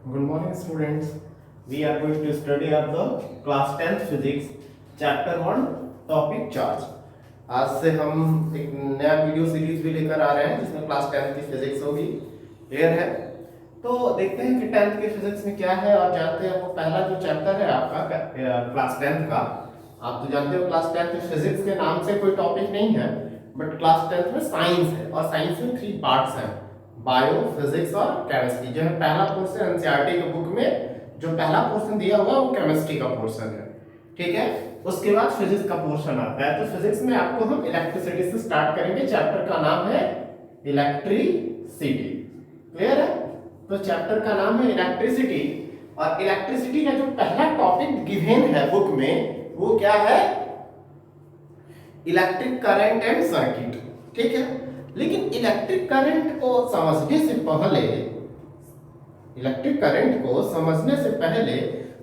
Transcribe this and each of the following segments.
Good morning, students. We are going to study of the class 10th physics, chapter 1, topic charge. आज से हम एक नया video series भी लेकर आ रहे हैं जिसमें क्लास 10th की फिजिक्स होगी। क्लियर है? तो देखते हैं कि 10th की फिजिक्स में क्या है और जानते हैं। वो पहला जो चैप्टर है आपका क्लास 10th का, आप तो जानते हो क्लास 10th में फिजिक्स के नाम से कोई टॉपिक नहीं है, बट क्लास 10th में साइंस है और साइंस में 3 पार्ट्स हैं, बायो, फिजिक्स और केमिस्ट्री। जो है पहला पोर्शन एनसीईआरटी के बुक में जो पहला पोर्शन दिया हुआ है वो केमिस्ट्री का पोर्शन है, ठीक है। उसके बाद फिजिक्स का पोर्शन आता है। तो फिजिक्स में आपको हम इलेक्ट्रिसिटी से स्टार्ट करेंगे। चैप्टर का नाम है इलेक्ट्रिसिटी। क्लियर है? तो चैप्टर का नाम है इलेक्ट्रिसिटी और इलेक्ट्रिसिटी का जो पहला टॉपिक गिवन है बुक में वो क्या है? इलेक्ट्रिक करंट एंड सर्किट, ठीक है। लेकिन इलेक्ट्रिक करंट को समझने से पहले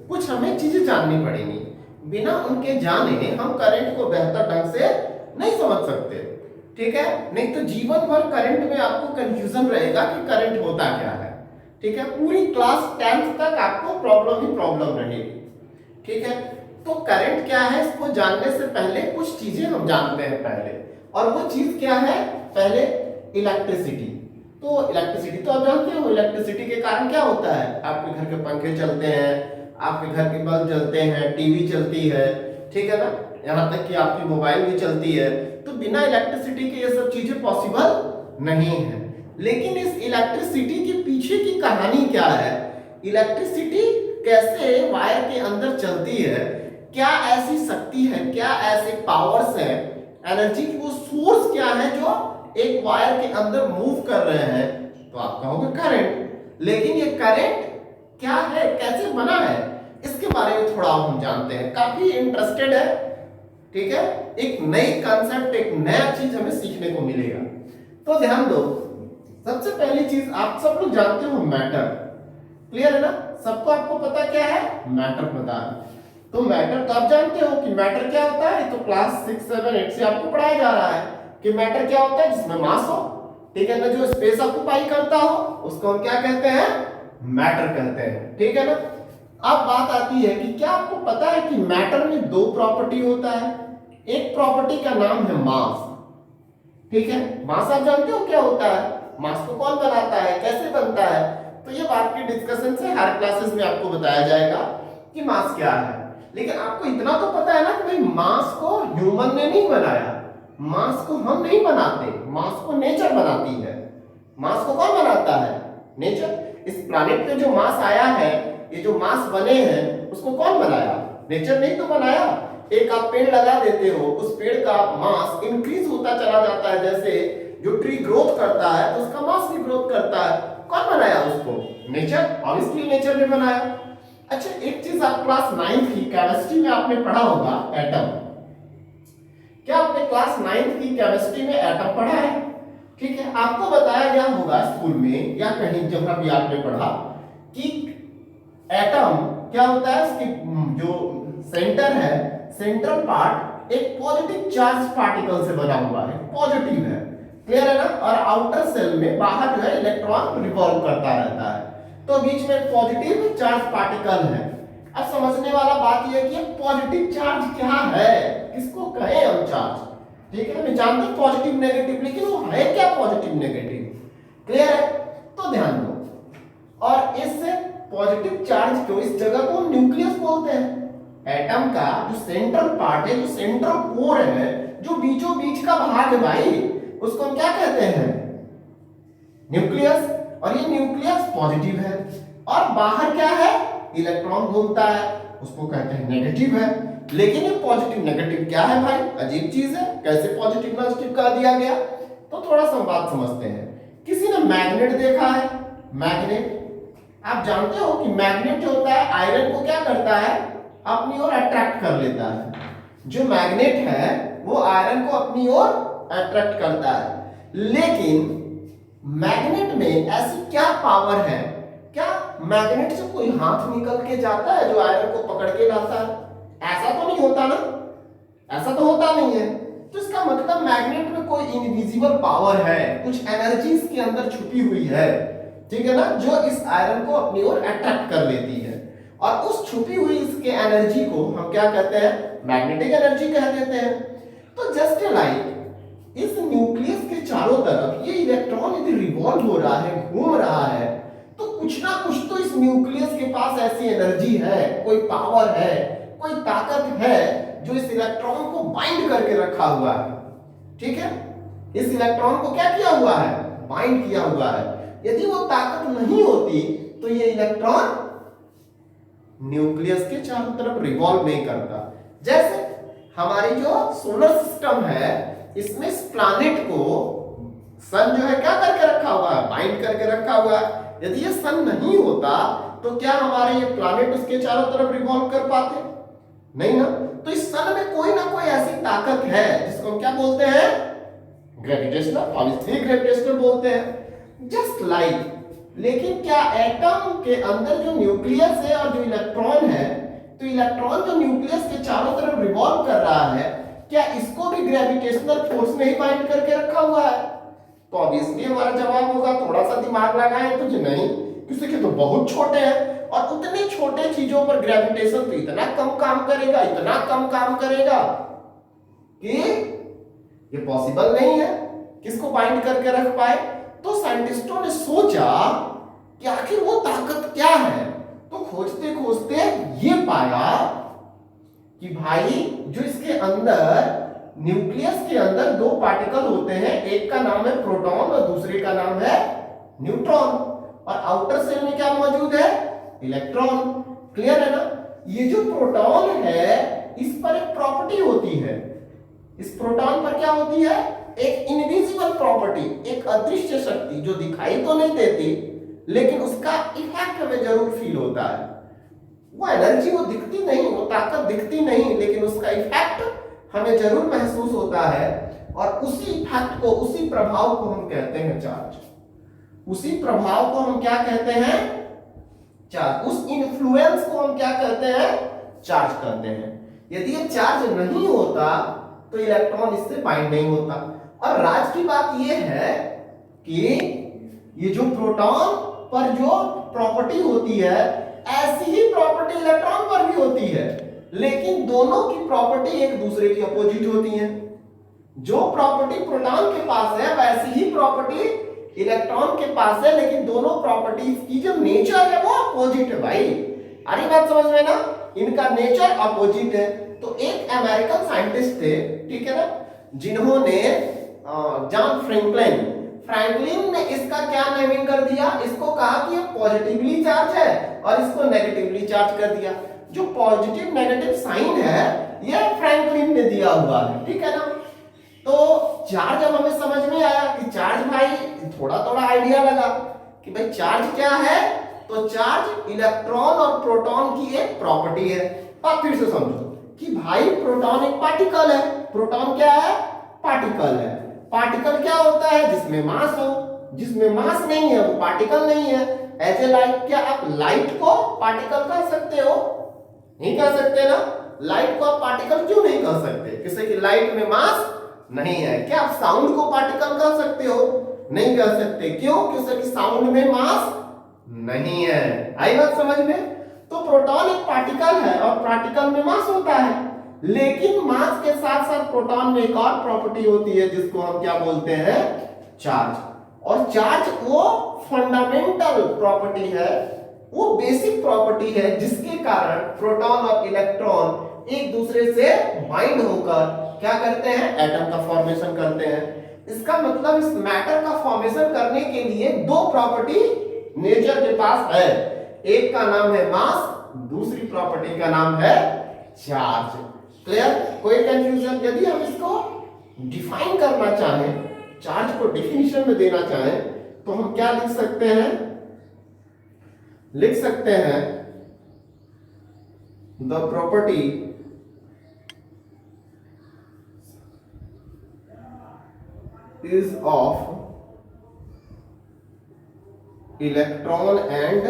कुछ हमें चीजें जाननी पड़ेंगी। बिना उनके जाने हम करंट को बेहतर ढंग से नहीं समझ सकते, ठीक है। नहीं तो जीवन भर करंट में आपको कंफ्यूजन रहेगा कि करंट होता क्या है, ठीक है। पूरी क्लास 10th तक आपको प्रॉब्लम ही प्रॉब्लम रहेगी, ठीक है। तो करंट क्या है इसको जानने से पहले कुछ चीजें हम जानते हैं पहले, और वो चीज क्या है? पहले इलेक्ट्रिसिटी। तो इलेक्ट्रिसिटी तो आप जानते हो, इलेक्ट्रिसिटी के कारण क्या होता है? आपके घर के पंखे चलते हैं, आपके घर के बल्ब जलते हैं, टीवी चलती है, ठीक है ना, यहाँ तक कि आपकी मोबाइल भी चलती है। तो बिना इलेक्ट्रिसिटी के ये सब चीजें पॉसिबल नहीं है। लेकिन इस इलेक्ट्रिसिटी के पीछे की कहानी क्या है? इलेक्ट्रिसिटी कैसे वायर के अंदर चलती है? क्या ऐसी शक्ति है, क्या ऐसे पावर्स है, एनर्जी की वो सोर्स क्या है जो एक वायर के अंदर मूव कर रहे हैं? तो आप कहोगे करंट। लेकिन ये करंट क्या है, कैसे बना है, इसके बारे में थोड़ा हम जानते हैं। काफी इंटरेस्टेड है, ठीक है। एक नई कंसेप्ट, एक नया चीज हमें सीखने को मिलेगा। तो ध्यान दो, सबसे पहली चीज आप सब लोग जानते हो मैटर। क्लियर है ना? सबको आपको पता क्या है? मैटर पता है। तो मैटर तो आप जानते हो कि मैटर क्या होता है। तो क्लास 6, 7, 8 से आपको पढ़ाया जा रहा है कि मैटर क्या होता है? जिसमें मास हो, ठीक है ना, जो स्पेस ऑक्युपाई करता हो उसको हम क्या कहते हैं? मैटर कहते हैं, ठीक है ना। अब बात आती है कि क्या आपको पता है कि मैटर में 2 प्रॉपर्टी होता है। एक प्रॉपर्टी का नाम है मास, ठीक है। मास आप जानते हो क्या होता है? मास को कौन बनाता है, कैसे बनता है? तो ये बात की डिस्कशन से हर क्लासेस में आपको बताया जाएगा कि मास क्या है। लेकिन आपको इतना तो पता है ना कि भाई मास को ह्यूमन ने नहीं बनाया, मास को हम नहीं बनाते, मास को नेचर बनाती है। मास को कौन बनाता है? नेचर। इस प्लैनेट पे जो मास आया है, ये जो मास बने हैं उसको कौन बनाया? नेचर नहीं तो बनाया। एक आप पेड़ लगा देते हो, उस पेड़ का मास इंक्रीज होता चला जाता है। जैसे जो ट्री ग्रोथ करता है तो उसका मास भी ग्रोथ करता है। कौन बनाया उसको? नेचर। ऑब्वियसली नेचर ने बनाया। अच्छा, एक चीज आप क्लास 9th की केमिस्ट्री में आपने पढ़ा होगा, एटम। क्या आपने क्लास 9th की केमिस्ट्री में एटम पढ़ा है? ठीक है, आपको बताया गया होगा स्कूल में या कहीं जहां भी आपने पढ़ा कि एटम क्या होता है? उसकी जो सेंटर है, सेंट्रल पार्ट एक पॉजिटिव चार्ज पार्टिकल से बना हुआ है, पॉजिटिव है। क्लियर है ना? और आउटर सेल में बाहर जो है इलेक्ट्रॉन रिवॉल्व करता रहता है, तो बीच में एक पॉजिटिव चार्ज पार्टिकल है। अब समझने वाला बात यह है कि पॉजिटिव चार्ज क्या है, किसको कहें हम चार्ज, ठीक है। मैं जानता हूं पॉजिटिव नेगेटिव, लेकिन वो है क्या पॉजिटिव नेगेटिव? क्लियर है? तो ध्यान दो। और इस पॉजिटिव चार्ज को, इस जगह को न्यूक्लियस बोलते हैं। एटम का जो सेंट्रल पार्ट है, जो सेंट्रल कोर है, जो बीचों बीच का भाग है भाई, उसको हम क्या कहते हैं? न्यूक्लियस। और ये न्यूक्लियस पॉजिटिव है और बाहर क्या है? इलेक्ट्रॉन घूमता है, उसको कहते हैं नेगेटिव है। लेकिन ये पॉजिटिव नेगेटिव क्या है भाई? अजीब चीज है, कैसे पॉजिटिव नेगेटिव कर दिया गया? तो थोड़ा सा बात समझते हैं। किसी ने मैग्नेट देखा है? मैग्नेट आप जानते हो कि मैग्नेट जो होता है आयरन को क्या करता है? अपनी ओर अट्रैक्ट कर लेता है। जो मैग्नेट है वो आयरन को अपनी ओर अट्रैक्ट करता है। लेकिन मैग्नेट में ऐसी क्या पावर है? क्या मैग्नेट से कोई हाथ निकल के जाता है जो आयरन को पकड़ के लाता है? ऐसा तो नहीं होता ना, ऐसा तो होता नहीं है। तो इसका मतलब मैग्नेट में कोई इनविजिबल पावर है, कुछ एनर्जी इसके अंदर छुपी हुई है। ठीक है ना, जो इस आयरन को अपनी ओर अट्रैक्ट कर लेती है। और उस छुपी हुई इसके एनर्जी को हम क्या कहते हैं, मैग्नेटिक एनर्जी कह देते हैं। तो जस्ट लाइक इस न्यूक्लियस के चारों तरफ ये इलेक्ट्रॉन यदि रिवॉल्व हो रहा है, घूम रहा है, तो कुछ ना कुछ तो इस न्यूक्लियस के पास ऐसी एनर्जी है, कोई पावर है, कोई ताकत है जो इस इलेक्ट्रॉन को बाइंड करके रखा हुआ है। ठीक है, इस इलेक्ट्रॉन को क्या किया हुआ है, बाइंड किया हुआ है। यदि वो ताकत नहीं होती तो ये इलेक्ट्रॉन न्यूक्लियस के चारों तरफ रिवॉल्व नहीं करता। जैसे हमारी जो सोलर सिस्टम है, इसमें इस प्लैनेट को सन जो है क्या करके रखा हुआ है, बाइंड करके रखा हुआ है। यदि ये सन नहीं होता तो क्या हमारे ये प्लैनेट उसके चारों तरफ रिवॉल्व कर पाते, नहीं ना। तो इस सन में कोई ना कोई ऐसी ताकत है जिसको हम क्या बोलते हैं, ग्रेविटेशनल, ऑब्वियसली ग्रेविटेशनल बोलते हैं। जस्ट लाइक लेकिन क्या एटम के अंदर जो न्यूक्लियस है और जो इलेक्ट्रॉन है, तो इलेक्ट्रॉन जो न्यूक्लियस के चारों तरफ रिवॉल्व कर रहा है, क्या इसको भी ग्रेविटेशनल फोर्स ने ही बाइंड करके रखा हुआ है? तो ऑब्वियसली हमारा जवाब होगा, थोड़ा सा दिमाग लगाएं तो जी नहीं, क्योंकि तो बहुत छोटे हैं और उतनी छोटे चीजों पर ग्रेविटेशन तो इतना कम काम करेगा, इतना कम काम करेगा कि ये पॉसिबल नहीं है किसको बाइंड करके रख पाए। तो साइंटिस्टों ने सोचा कि आखिर वो ताकत क्या है। तो खोजते खोजते ये पाया कि भाई जो इसके अंदर न्यूक्लियस के अंदर दो पार्टिकल होते हैं, एक का नाम है प्रोटॉन और दूसरे का नाम है न्यूट्रॉन, और आउटर सेल में क्या मौजूद है, इलेक्ट्रॉन। क्लियर है ना। ये जो प्रोटॉन है इस पर एक प्रॉपर्टी होती है, इस प्रोटॉन पर क्या होती है, एक इनविजिबल प्रॉपर्टी, एक अदृश्य शक्ति जो दिखाई तो नहीं देती लेकिन उसका इफेक्ट हमें जरूर फील होता है। वो एनर्जी वो दिखती नहीं, वो ताकत दिखती नहीं, लेकिन उसका इफेक्ट हमें जरूर महसूस होता है। और उसी इफेक्ट को, उसी प्रभाव को हम कहते हैं चार्ज। उसी प्रभाव को हम क्या कहते हैं, चार्ज। उस इन्फ्लुएंस को हम क्या कहते हैं, चार्ज कहते हैं। यदि ये चार्ज नहीं होता तो इलेक्ट्रॉन इससे बाइंड नहीं होता। और राज की बात यह है कि ये जो प्रोटॉन पर जो प्रॉपर्टी होती है, ऐसी ही प्रॉपर्टी इलेक्ट्रॉन पर भी होती है, लेकिन दोनों की प्रॉपर्टी एक दूसरे की अपोजिट होती है। जो प्रॉपर्टी प्रोटॉन के पास है वैसी ही प्रॉपर्टी इलेक्ट्रॉन के पास है, लेकिन दोनों प्रॉपर्टीज की जो नेचर है वो अपोजिट है। भाई अरे बात समझ में ना, इनका नेचर अपोजिट है। तो एक अमेरिकन साइंटिस्ट थे, ठीक है ना, जिन्होंने जॉन फ्रैंकलिन ने इसका क्या नेमिंग कर दिया, इसको कहा कि ये पॉजिटिवली चार्ज है और इसको नेगेटिवली चार्ज कर दिया। जो पॉजिटिव नेगेटिव साइन है ये फ्रैंकलिन ने दिया हुआ है, ठीक है ना। तो चार्ज अब हमें समझ में आया कि चार्ज, भाई थोड़ा थोड़ा आइडिया लगा कि भाई चार्ज क्या है। तो चार्ज इलेक्ट्रॉन और प्रोटॉन की एक प्रॉपर्टी है। अब फिर से समझो कि भाई प्रोटॉन एक पार्टिकल है, प्रोटॉन क्या है, पार्टिकल है। पार्टिकल क्या होता है, जिसमें मास हो, जिसमें मास नहीं है वो पार्टिकल नहीं है। ऐसे लाइट, क्या आप लाइट को पार्टिकल कह सकते हो, नहीं कह सकते ना। लाइट को आप पार्टिकल क्यों नहीं कह सकते, किसी की लाइट में मास नहीं है। क्या आप साउंड को पार्टिकल कह सकते हो, नहीं कह सकते। क्यों, क्योंकि साउंड में मास नहीं है। आई बात समझ में। तो प्रोटॉन एक पार्टिकल है और पार्टिकल में मास होता है, लेकिन मास के साथ साथ प्रोटॉन में एक और प्रॉपर्टी होती है जिसको हम क्या बोलते हैं, चार्ज। और चार्ज वो फंडामेंटल प्रॉपर्टी है, वो बेसिक प्रॉपर्टी है जिसके कारण प्रोटॉन और इलेक्ट्रॉन एक दूसरे से बाइंड होकर क्या करते हैं, एटम का फॉर्मेशन करते हैं। इसका मतलब इस मैटर का फॉर्मेशन करने के लिए दो प्रॉपर्टी नेचर के पास है, एक का नाम है मास, दूसरी प्रॉपर्टी का नाम है चार्ज। क्लियर, कोई कंफ्यूजन? यदि हम इसको डिफाइन करना चाहें, चार्ज को डिफिनेशन में देना चाहें, तो हम क्या लिख सकते हैं, लिख सकते हैं the property is of electron and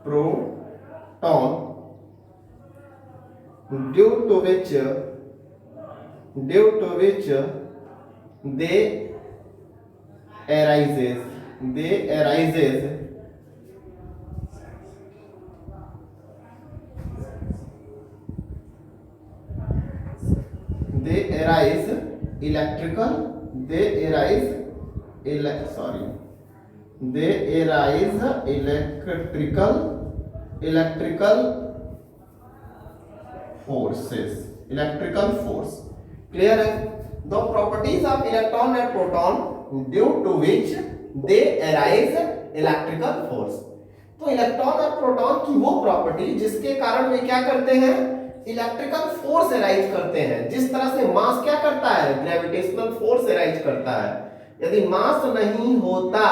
proton due to which they arises they arises they arise electrical they arise sorry they arise electrical force clear है the properties of electron and proton due to which they arise electrical force तो electron और proton की वो property जिसके कारण वे क्या करते हैं इलेक्ट्रिकल फोर्स एराइज करते हैं जिस तरह से मास क्या करता है ग्रेविटेशनल फोर्स एराइज करता है यदि मास नहीं होता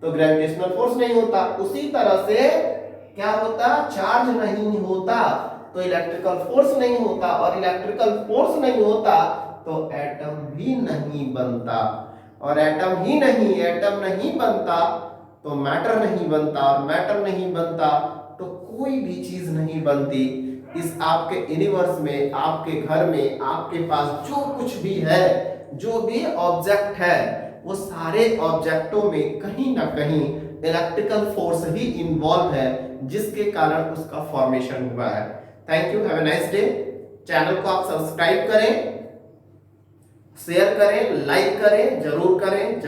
तो ग्रेविटेशनल फोर्स नहीं होता उसी तरह से क्या होता चार्ज नहीं होता तो इलेक्ट्रिकल फोर्स नहीं होता और इलेक्ट्रिकल फोर्स नहीं होता तो एटम भी नहीं बनता और एटम नहीं बनता तो मैटर नहीं बनता और मैटर नहीं बनता तो कोई भी चीज नहीं बनती इस आपके यूनिवर्स में आपके घर में आपके पास जो कुछ भी है जो भी ऑब्जेक्ट है वो सारे ऑब्जेक्टों में कहीं ना कहीं इलेक्ट्रिकल फोर्स ही इन्वॉल्व है जिसके कारण उसका फॉर्मेशन हुआ है thank you have a nice day channel को आप सब्सक्राइब करें शेयर करें लाइक करें जरूर करें